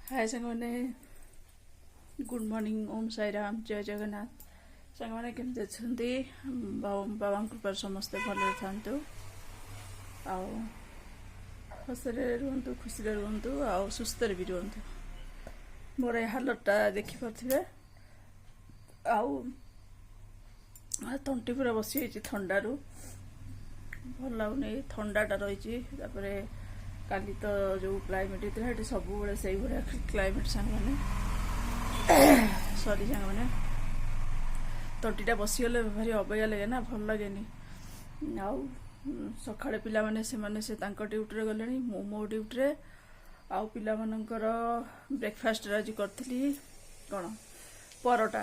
हाय सांग मैंने good morning ओम साई राम जय जगन्नाथ सांग मैंने केमती अच्छा बाबा कृपा समस्ते भले था हसरे रुहतु खुशी रुहतु आ सुस्थ भी रुहतु मोर यह हालतटा देखिपे तंटी पूरा बसी थंडारू भल लगुनि थंडाटा रही काली तो जो क्लाइमेट होता सब से क्लाइमेट सांग मैंने सॉरी सांग मैंने तंटीटा बसीगले भारी अबया लगे ना भल लगे आउ सकाଳେ ପିଲାମାନେ ସେମାନେ ସେ ତାଙ୍କ ଡ୍ୟୁଟିରେ ଗଲେଣି ମୁଁ ମୋ ଡ୍ୟୁଟିରେ ଆଉ ପିଲାମାନଙ୍କର ବ୍ରେକଫାଷ୍ଟରେ ଆଜି କରିଥିଲି କ'ଣ ପରଟା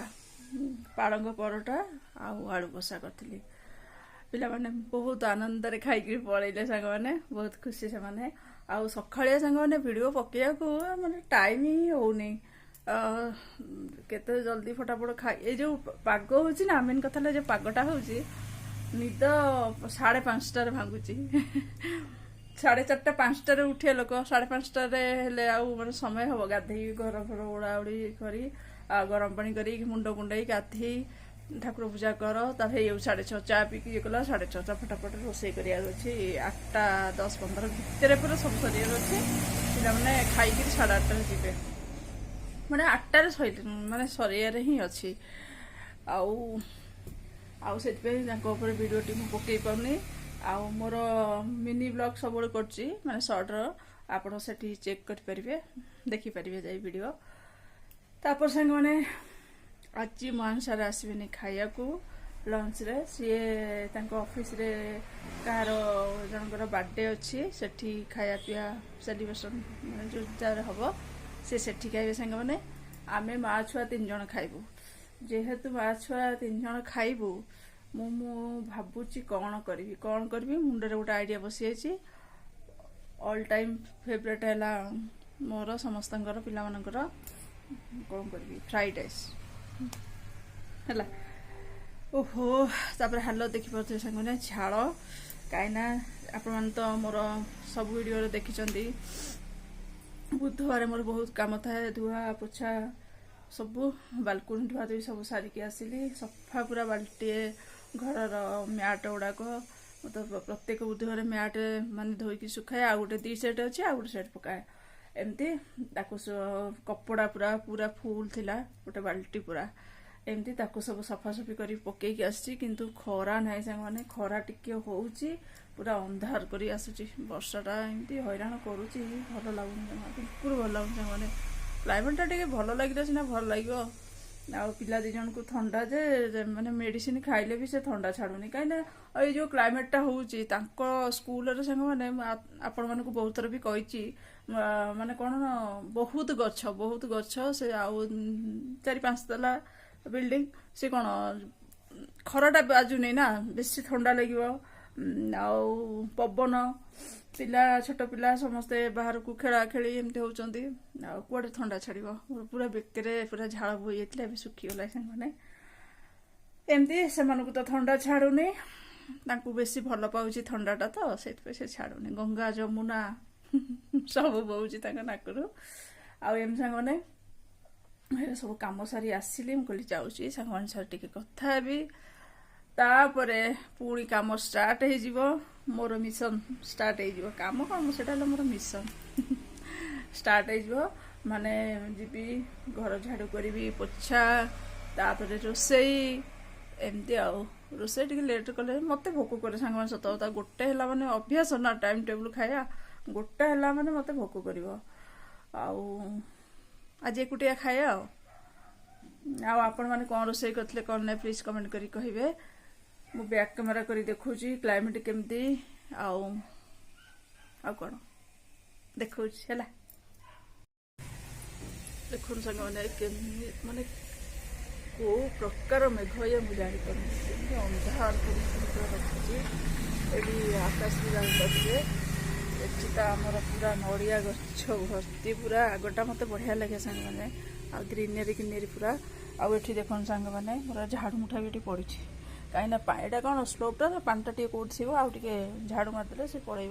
ପାଳଙ୍ଗ ପରଟା ଆଉ ଆଳୁ କଷା କରିଥିଲି ପିଲାମାନେ ବହୁତ ଆନନ୍ଦରେ ଖାଇକି ପଳେଇଲେ ସାଙ୍ଗମାନେ ବହୁତ ଖୁସି ସେମାନେ ଆଉ ସକାଳିଆ ସାଙ୍ଗମାନେ ଭିଡ଼ିଓ ପକେଇବାକୁ ମାନେ ଟାଇମ୍ ହିଁ ହେଉନି କେତେ ଜଲ୍ଦି ଫଟାଫଟ ଖାଇ ଏଇ ଯେଉଁ ପାଗ ହେଉଛି ନା ମେନ୍ କଥା ହେଲା ଯେଉଁ ପାଗଟା ହେଉଛି निद 5:30 भांगुची 4:30 5टार उठे लोक 5:30 माने समय हम गाधे घर फर उड़ा उड़ी करी गरम पानी करी मुंड कुंडई गाधे ठाकुर पूजा कर 6:30 चा पी ये कला 6:30 फटाफट रोषे कर 8:10-15 भितर पूरा सब सर अच्छे पिला मैंने खाई 8:30 जीवे मैंने 8टार माने सरिया ही अच्छी से भिडियोटी मुझे पकई पानी मोर मिनी ब्लॉग सब कर सर्ट्र आपड़ से चेक करें देखिपारे जाए वीडियो तापर सांग मैंने आज महान सारा आसबे खाया लंच रे सी ऑफिस रे कहार जनकर बर्थडे अच्छी सेठी खाया पिया सेलिब्रेशन जो जार हम से खाइबे सांग मैंने आमे माँ छुआ 3 जन खाइबू जेहेतु माँ छुआ 3 जन खाइबू मु भावुची कौन करी मुंडे गोटे आइडिया बसी जाइए ऑल टाइम फेवरेट है मोर समस्त पिला मानकर कौन करी फ्राइड राइस है ओहो तापर हाल देखिपे सांगे झाड़ कहीं आपण तो मोर सब वीडियो देखी बुधवार मोर बहुत काम था धुआ पोछा सब बालकोनी धुआ धुई सब सारिकी आसिली सफा पूरा बाल्टीए घर मैट गुड़ाक तो प्रत्येक बुधवार मैट मान धोईकी सुखाए आ गोटे 2 सेट अच्छे आ गोटे सेट पकाए एमती कपड़ा पूरा पूरा फुल थिला गोटे बाल्टी पूरा एमती सब सफासफी कर पकईकी आसी किंतु खरा ना सांग मैंने खरा टिके होउची पूरा अंधार करी आसुची वर्षाटा एमती हैरान करुची भल लगुनि बिल्कुल भल लगुनि सांग मैंने क्लाइमेटा टे भल लगे सीना भल लगे आ पिला 2 जन को थंडा जे माने मेडिसिन खाइले भी से थंडा छाड़ुनी कहीं ये जो क्लाइमेटा होउची तांको स्कूल रे संग माने आपण मन को बहुत थर भी कहिची माने कोन बहुत गछ से आउ 4-5 तला बिल्डिंग से कोन खराटा बाजू नहीं ना बेसी ठंडा लगे पवन पिला छोट पिला समस्ते बाहर को खेला खेली एमती होती कुआडे ठंडा छाड़ पूरा बेकरे पूरा झाड़ बोई जाता है सुखीगला से एमती से तो ठंडा छाड़ुनी बेसी भल पाऊँ ठंडाटा तो से छाड़ुनी गंगा जमुना सब बोची नाकरू आम सांग मैंने सब कम सारी आसिली मुझे जाऊँगी सांग मान सार टी कथा भी तापरे पुणी काम स्टार्ट हो मोर मिशन स्टार्ट हो काम कौन से मोर मिशन स्टार्ट हो माने जीवी घर झाड़ू करी पोछा तापरे रोसई एमती रोसई टी लेट कले मत भोक करे सांग सत कथा गोटे है माने अभ्यास ना टाइम टेबल खाया गोटे है माने मत भोक कर आज एकुटिया खाया आपण मैंने कौन रोसई करते कौन ना प्लीज कमेंट करी कहिबे मु बैक कैमेरा करी देखुची क्लाइमेट केमती कौन देखु है देखु संग माने को प्रकार मेघ ये मुझे जापर अंधार रखी आकाश भी जानते आमर पूरा नड़िया गछ भर्ती पूरा आगटा मत बढ़िया लगे सांग मैंने आ ग्रीनरी पूरा आउ देखो सांग मैंने मोर झाड़ू मुठा भी पड़ी कहीं पाटा कौन स्लोपटा पाटा टे कौट थी आउे झाड़ू मारदे से पड़े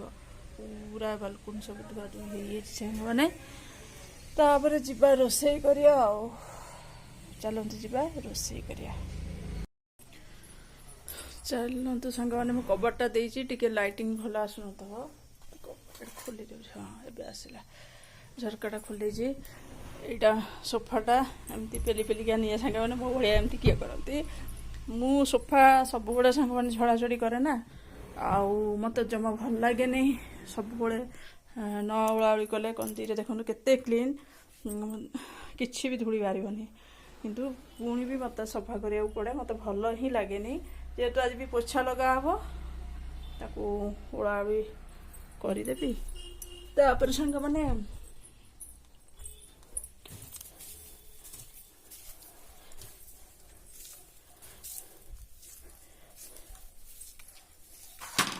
पूरा बालकोनी सब धुआ धुई मैंने तापर जिबा रोषेई करिया आउ चलतु जिबा रोषेई करिया चलतु सांग मैंने मु कबरटा देइछि टिके लाइटिंग भल आसुन तो कबरटा खोली दे हाँ एबे आसिला झरकाटा खोली देइछि एटा सोफाटा एमती पेली पेलिका निये सांग मैंने मो भलिया एमती किए करती मु सोफा सब बड़े सांग मैंने झड़ाझड़ी करे ना आउ मत जमा भल लगे नहीं सब बड़े न ओलाउली कले कंती देखो केते क्लीन किछि भी धूली बाहरनी किंतु पुणी भी मत सफा करिया पड़े मत भल ही लगे नहीं जेहेतु आज भी पोछा लगा हम ताकू ओलाउली करदेवी तापर सांग मैंने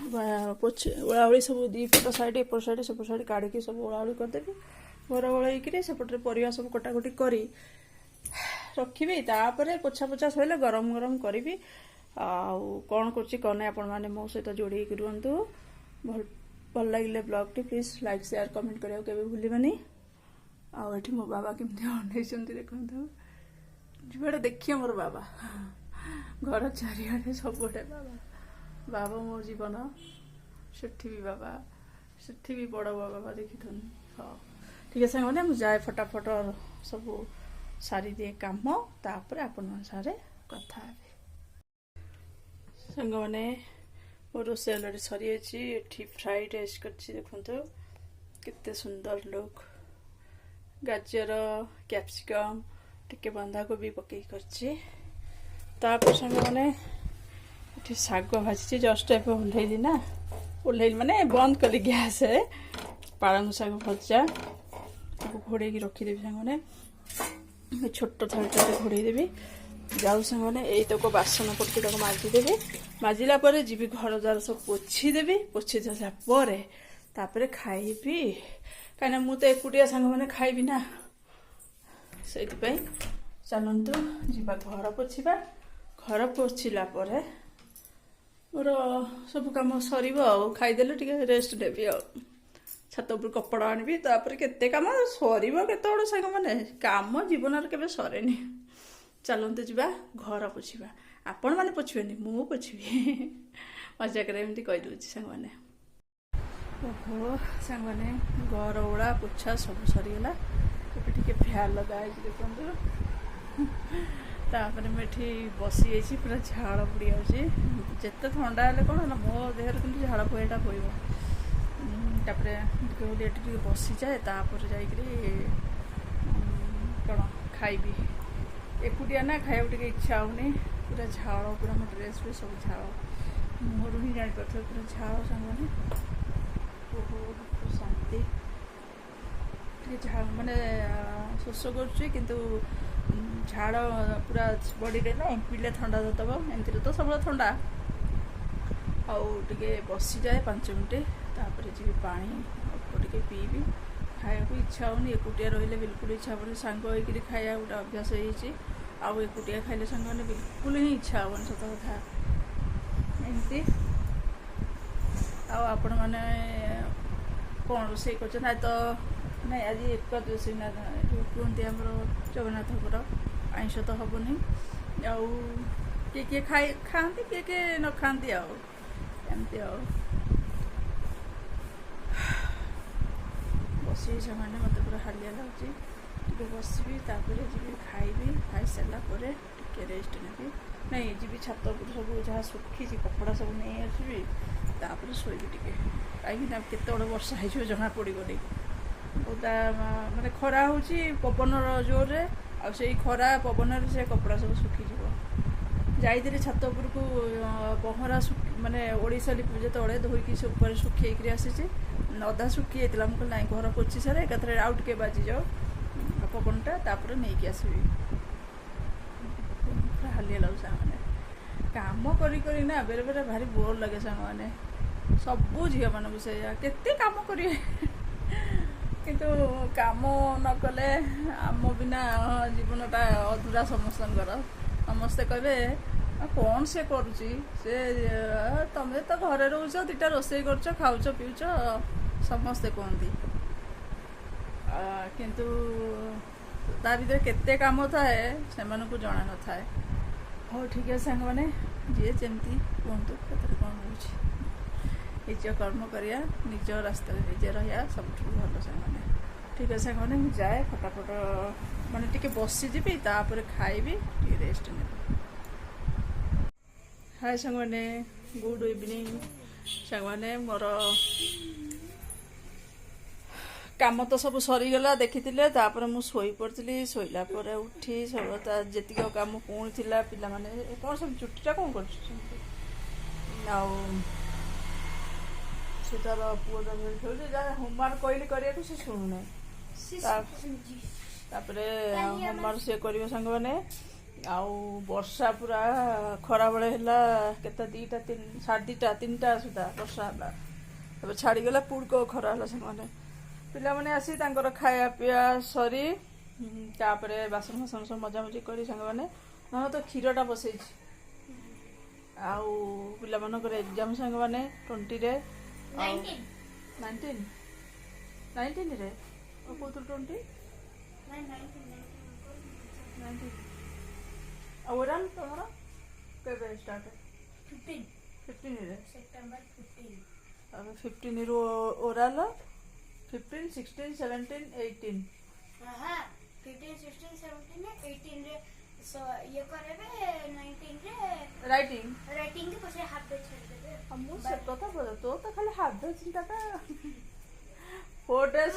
ओलाउली सब दी पट साइड एपट साइड सेपट साइड काढ़ी सब ओलाउली करदेवी घर ओलैकि सेपटे परिवा सब कटाकटी करी रखी तापर पोछा पोछा सैले गरम गरम करी आउ कौन कर आपण मैंने मो सहित जोड़ी रुहतु भल लगे blog T please like share comment करिया के भूलबानी आठी मो बाबा केमती अनेइछन्ति देखु जुआड़े देखिए मोर बाबा घर चारिआडे सबुठे बाबा बाबा मो जीवन सेठी भी बाबा सेठी भी बड़ बाबा देखी हाँ ठीक है सांग मैंने जाए फटाफट सब सारी दिए काम तापर आपण सारे कथा सांग मैंने मो रोषे अलरेडी सरी फ्राइड राइस कर देखु केते सुंदर लुक गाजर कैप्सिकम टिके बंधाकोबी पकई कर सांग मैंने शाग भाजी जस्ट ए ओह्लैली ना ओह्लैली माने बंद कली गैस पालंग शाग भजा घोड़े रखीदेवी सांग मैंने छोट थालीटा घोड़ेदेवी जाऊ सांग मैंने यही तक बासन पड़ती माजिदेवी माजिला जी घर द्वार सब पोछीदेवी पोछी देसापर खाइबी कहीं मु तो एकुटिया सांग मैंने खाइबी ना से चलतु जीवा घर पोछा घर पोछिला मोर सब कम सर खाईदे टे रेस्ट देवी छत उपर कपड़ा आनबी तापर केते काम सर केत सांग मैंने काम जीवन के सरे चलते जा घर पोछा आपण मैंने पोछे मु पोछी मजाक एमती कहीदे सांग मैंने ओहो सांग मैंने घर ओला पोछा सब सरीगला टे फैन लगाई देखो तापर मुझे बसी पूरा झाड़ बुड़ी जिते थंडा हेल्ले कौन ना मो देहर कि झाड़ बुएटा बोपर बसी जाए तापर जाकि कौन खाइबी एकुटिया ना खाया टे इच्छा होनी पूरा झाड़ पूरा मो ड्रेस भी सब झाड़ मुहर ही जापर पूरा झाड़ सांगे बहुत शांति झाड़ माने शोष कर झाड़ पूरा बॉडी रे ना पीले ठंडा दब एमती तो सब ठंडा आगे बसी जाए 5 मिनट तापर जी पानी अल्प टे पीबी खाया इच्छा होनी एकुटिया रही बिल्कुल इच्छा हे सांग होकर खाया गोटे अभ्यास हो एकुटिया खाइले सांग मैंने बिल्कुल ही इच्छा हेन सत कथा एमती आपण मैंने कौन रोषे कर तो ना आज एकादशी ना कहते आम जगन्नाथ आईष तो हम नहीं आउ किए खाती किए न खाती आमती बस मैंने मत पूरा हालिया लगे बसबी तापर जी खाइबी खाई सारापर टे रेस्ट नेबी नहीं जी छत उपर सब जहाँ सुखी कपड़ा सब नहीं आसबी तापर शोबी टे कहीं केत वर्षा हो जना पड़ोनी ओदा माने खरा होची पवन जोर रे आ से खरा पवन से कपड़ा सब सुखी जाइए छत उपर को पहरा माने ओडिशा लिपि जो तले धोईकी से ऊपर सुखी आसी अधा सुखी जाता मुझे ना घर पोची सारे एक आउ टे बाजी जाओ पवनटा तापर नहीं आसबी पूरा हालिया लगे सांग मैंने काम करी ना बेरे बेरे भारी बोर लगे सांग मैंने सबू झील मान से केते काम करें किंतु काम न कले आम बिना जीवनटा अधूरा समस्त समस्ते कहे कौन से करुच्ची से तमें तो घरे रोच 2टा रोषे कर खाऊच पीऊच समस्ते कहती କିନ୍ତୁ ତା ଭିତରେ କେତେ କାମ ଥାଏ ସେମାନଙ୍କୁ ଜଣା ନଥାଏ। ହଉ ଠିକ୍ ଅଛି ସାଙ୍ଗମାନେ, ଯିଏ ଯେମିତି କୁହନ୍ତୁ, ସେଥିରେ କ'ଣ ହେଉଛି। ନିଜ କର୍ମ କରିବା, ନିଜ ରାସ୍ତାରେ ନିଜେ ରହିବା ସବୁଠୁ ଭଲ ସାଙ୍ଗମାନେ। ଠିକ୍ ଅଛି ସାଙ୍ଗମାନେ, ମୁଁ ଯାଏ ଫଟାଫଟ ମାନେ ଟିକେ ବସିଯିବି, ତାପରେ ଖାଇବି, ଟିକେ ରେଷ୍ଟ ନେବି। ହାଏ ସାଙ୍ଗମାନେ, ଗୁଡ୍ ଇଭିନିଂ ସାଙ୍ଗମାନେ। ମୋର କାମ ତ ସବୁ ସରିଗଲା ଦେଖିଥିଲେ, ତାପରେ ମୁଁ ଶୋଇପଡ଼ିଥିଲି। ଶୋଇଲା ପରେ ଉଠି ଯେତିକି କାମ ପୁଣି ଥିଲା, ପିଲାମାନେ କ'ଣ ସବୁ ଚୁଟିଟା କ'ଣ କରୁଛୁ ଆଉ ସେ ତାର ପୁଅ ଖେଳୁଛି, ଯାହା ହୋମୱାର୍କ କହିଲି କରିବାକୁ ସେ ଶୁଣୁନାହିଁ। ତାପରେ ହୋମୱାର୍କ ସିଏ କରିବ ସାଙ୍ଗମାନେ। ଆଉ ବର୍ଷା ପୁରା ଖରାବେଳେ ହେଲା, କେତେ 2ଟା 2:30 3ଟା ସୁଦ୍ଧା ବର୍ଷା ହେଲା, ତାପରେ ଛାଡ଼ିଗଲା, ପୁଣି ଖରା ହେଲା ସାଙ୍ଗମାନେ। ପିଲାମାନେ ଆସି ତାଙ୍କର ଖାଇବା ପିଇବା ସରି ତାପରେ ବାସନ ଫାସନ ସବୁ ମଜାମଜି କରି ସାଙ୍ଗମାନେ, ନହେଲେ ତ କ୍ଷୀରଟା ବସେଇଛି। ଆଉ ପିଲାମାନଙ୍କର ଏକ୍ଜାମ୍ ସାଙ୍ଗମାନେ 20ରେ 19ରେ କହୁଥିଲୁ 20 ଆଉ ଓରାଲ ତମର କେବେ ଷ୍ଟାର୍ଟ? 15ରେ ସେପ୍ଟେମ୍ବର 15। ତାପରେ 15ରୁ ଓରାଲ, 15, 16, 17, 18 15, 16, 17, 18 ଇଏ କରିବେ, 19 ରାଇଟିଂ ରାଇଟିଂ પછી ହାଫ ଡେ ଛାଡ଼ିଦେବେ। ମୁଁ ସେ କଥା ବୋଧ, ତୋ ତ ଖାଲି ହାଫ ଡେ ଚିନ୍ତାଟା 4 days।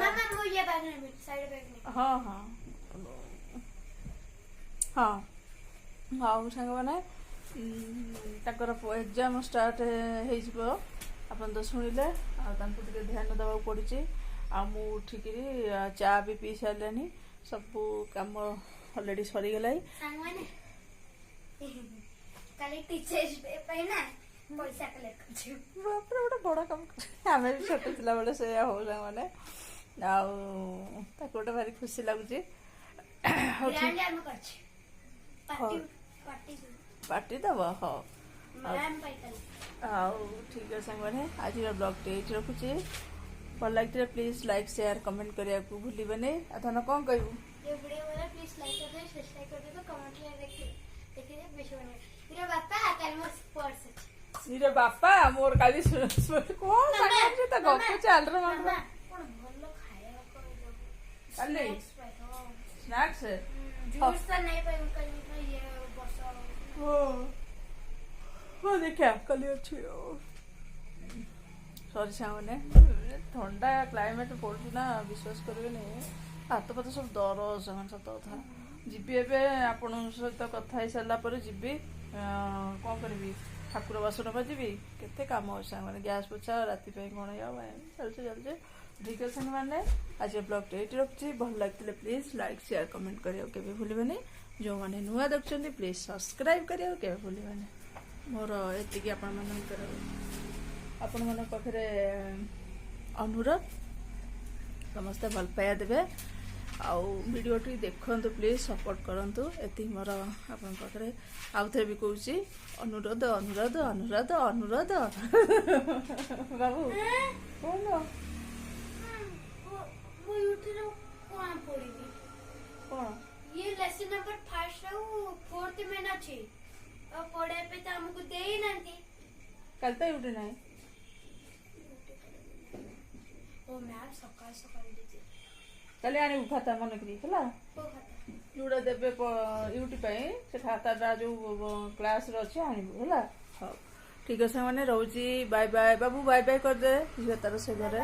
ମାମା ମୁଁ ଇଏ ବ୍ୟାଗ ନେବି, ସାଇଡ ବ୍ୟାଗ ନେବି। ହଁ ହଁ ହଁ। ଆଉ ସାଙ୍ଗମାନେ ତାଙ୍କର ଏକ୍ଜାମ୍ ଷ୍ଟାର୍ଟ ହେଇଯିବ, ଆପଣ ତ ଶୁଣିଲେ। ଆଉ ତାଙ୍କୁ ଟିକେ ଧ୍ୟାନ ଦେବାକୁ ପଡ଼ୁଛି। ଆଉ ମୁଁ ଉଠିକିରି ଚା ବି ପିଇ ସାରିଲେଣି, ସବୁ କାମ ଅଲରେଡ଼ି ସରିଗଲାଣି। କାଲି ଟିଚର୍ସ ଡେ ପାଇଁ ନା ପଇସା କଲେକ୍ଟ କରୁଛୁ। ବାପରେ ଗୋଟେ ବଡ଼ କାମ, ଆମେ ବି ଛୋଟ ଥିଲାବେଳେ ସେଇଆ ହଉ ସାଙ୍ଗମାନେ। ଆଉ ତାକୁ ଗୋଟେ ଭାରି ଖୁସି ଲାଗୁଛି। ପାର୍ଟି ଦେବ, ହଉ। ଆଉ ଠିକ୍ ଅଛି ସାଙ୍ଗମାନେ, ଆଜିର ବ୍ଲଗ୍ଟି ଏଇଠି ରଖୁଛି। ଭଲ ଲାଗିଥିଲେ ପ୍ଲିଜ୍ ଲାଇକ୍ ସେୟାର କମେଣ୍ଟ କରିବାକୁ ଭୁଲିବେନି। ଆଉ ଧନ କ'ଣ କହିବୁ? ନିର ବାପା ମୋର କାଲି କ'ଣ ସାଙ୍ଗରେ ତ ଗପ ଚାଲର କାଲି ସ୍ନାକ୍ସ ଦେଖିଆ କାଲି ଅଛି। ସରି ସାଙ୍ଗମାନେ, ଥଣ୍ଡା କ୍ଲାଇମେଟ୍ ପଡ଼ୁଛି ନା, ବିଶ୍ୱାସ କରିବେନି ହାତ ଫାତ ସବୁ ଦରଜ ସେମାନେ, ସତ କଥା। ଯିବି ଏବେ ଆପଣଙ୍କ ସହିତ କଥା ହେଇସାରିଲା ପରେ ଯିବି, କ'ଣ କରିବି, ଠାକୁର ବାସନ ମାଜିବି, କେତେ କାମ ଅଛି ସାଙ୍ଗମାନେ, ଗ୍ୟାସ୍ ପୋଛା, ରାତି ପାଇଁ କ'ଣ ଚାଲିଛି। ଠିକ୍ ଅଛି ସାଙ୍ଗମାନେ, ଆଜି ବ୍ଲଗ୍ଟା ଏଇଠି ରଖୁଛି। ଭଲ ଲାଗିଥିଲେ ପ୍ଲିଜ୍ ଲାଇକ୍ ସେୟାର କମେଣ୍ଟ କରିବାକୁ କେବେ ଭୁଲିବେନି। ଯେଉଁମାନେ ନୂଆ ଦେଖୁଛନ୍ତି ପ୍ଲିଜ୍ ସବସ୍କ୍ରାଇବ୍ କରିବାକୁ କେବେ ଭୁଲିବେନି। ମୋର ଏତିକି ଆପଣମାନଙ୍କ ପାଖରେ ଅନୁରୋଧ, ସମସ୍ତେ ଭଲ ପାଇବା ଦେବେ। ଆଉ ଭିଡ଼ିଓଟି ଦେଖନ୍ତୁ ପ୍ଲିଜ୍, ସପୋର୍ଟ କରନ୍ତୁ, ଏତିକି ମୋର ଆପଣଙ୍କ ପାଖରେ ଆଉ ଥରେ ବି କହୁଛି, ଅନୁରୋଧ। ବାବୁ କହୁନ କ'ଣ ये लेसन नंबर 1 ଆଉ 4 ମେନ୍ ଅଛି, ଆଉ ପଢ଼ିବା ପାଇଁ ତ ଆମକୁ ଦେଇନାହାନ୍ତି। କାଲି ତ ୟୁଟି ନାହିଁ। ଓ ମ୍ୟାମ୍ ସକାଳ ଦେଇଛି। କାଲି ଆଣିବୁ ଖାତା ମନେକରି ହେଲା, ଯୋଉଟା ଦେବେ ୟୁଟି ପାଇଁ, ସେ ଖାତାଟା ଯୋଉ କ୍ଲାସରେ ଅଛି ଆଣିବୁ ହେଲା। ହଉ ଠିକ୍ ଅଛି ସାଙ୍ଗମାନେ, ରହୁଛି। Bye bye. ବାବୁ ବାଏ ବାଏ କରିଦେ, ଝିଅ ତାର ସେ ଘରେ।